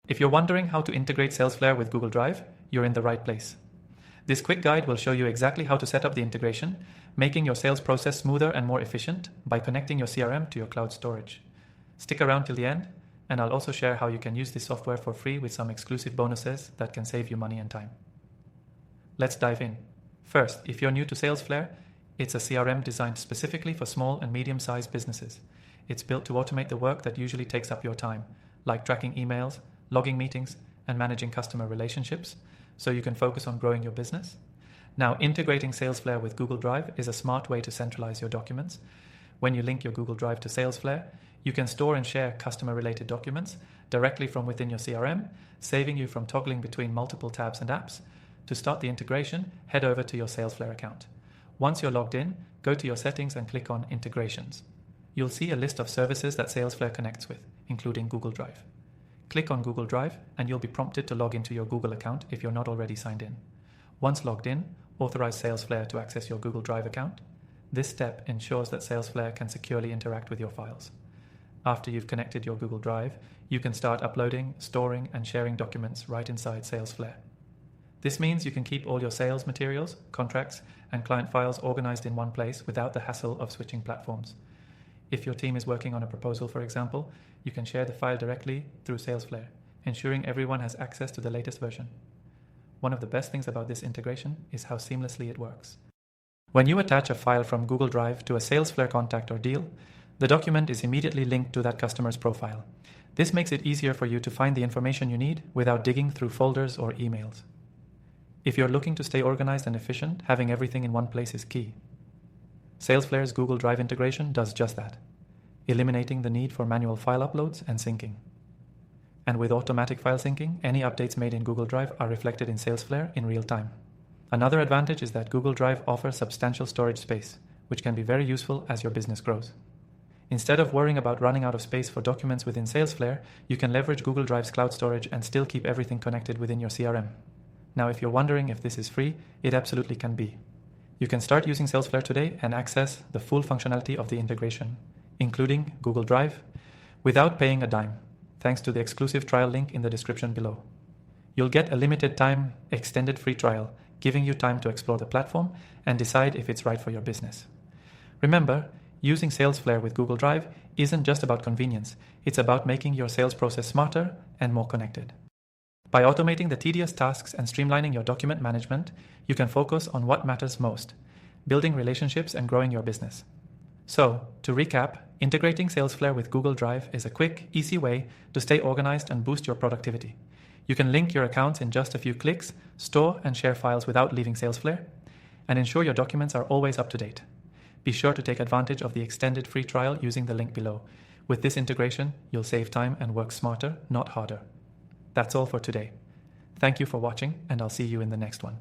If you're wondering how to integrate Salesflare with Google Drive, you're in the right place. This quick guide will show you exactly how to set up the integration, making your sales process smoother and more efficient by connecting your CRM to your cloud storage. Stick around till the end, and I'll also share how you can use this software for free with some exclusive bonuses that can save you money and time. Let's dive in. First, if you're new to Salesflare, it's a CRM designed specifically for small and medium-sized businesses. It's built to automate the work that usually takes up your time, like tracking emails, logging meetings, and managing customer relationships, so you can focus on growing your business. Now, integrating Salesflare with Google Drive is a smart way to centralize your documents. When you link your Google Drive to Salesflare, you can store and share customer-related documents directly from within your CRM, saving you from toggling between multiple tabs and apps. To start the integration, head over to your Salesflare account. Once you're logged in, go to your settings and click on Integrations. You'll see a list of services that Salesflare connects with, including Google Drive. Click on Google Drive and you'll be prompted to log into your Google account if you're not already signed in. Once logged in, authorize Salesflare to access your Google Drive account. This step ensures that Salesflare can securely interact with your files. After you've connected your Google Drive, you can start uploading, storing, and sharing documents right inside Salesflare. This means you can keep all your sales materials, contracts, and client files organized in one place without the hassle of switching platforms. If your team is working on a proposal, for example, you can share the file directly through Salesflare, ensuring everyone has access to the latest version. One of the best things about this integration is how seamlessly it works. When you attach a file from Google Drive to a Salesflare contact or deal, the document is immediately linked to that customer's profile. This makes it easier for you to find the information you need without digging through folders or emails. If you're looking to stay organized and efficient, having everything in one place is key. Salesflare's Google Drive integration does just that, eliminating the need for manual file uploads and syncing. And with automatic file syncing, any updates made in Google Drive are reflected in Salesflare in real time. Another advantage is that Google Drive offers substantial storage space, which can be very useful as your business grows. Instead of worrying about running out of space for documents within Salesflare, you can leverage Google Drive's cloud storage and still keep everything connected within your CRM. Now, if you're wondering if this is free, it absolutely can be. You can start using Salesflare today and access the full functionality of the integration, including Google Drive, without paying a dime, thanks to the exclusive trial link in the description below. You'll get a limited time extended free trial, giving you time to explore the platform and decide if it's right for your business. Remember, using Salesflare with Google Drive isn't just about convenience, it's about making your sales process smarter and more connected. By automating the tedious tasks and streamlining your document management, you can focus on what matters most, building relationships and growing your business. So, to recap, integrating Salesflare with Google Drive is a quick, easy way to stay organized and boost your productivity. You can link your accounts in just a few clicks, store and share files without leaving Salesflare, and ensure your documents are always up to date. Be sure to take advantage of the extended free trial using the link below. With this integration, you'll save time and work smarter, not harder. That's all for today. Thank you for watching, and I'll see you in the next one.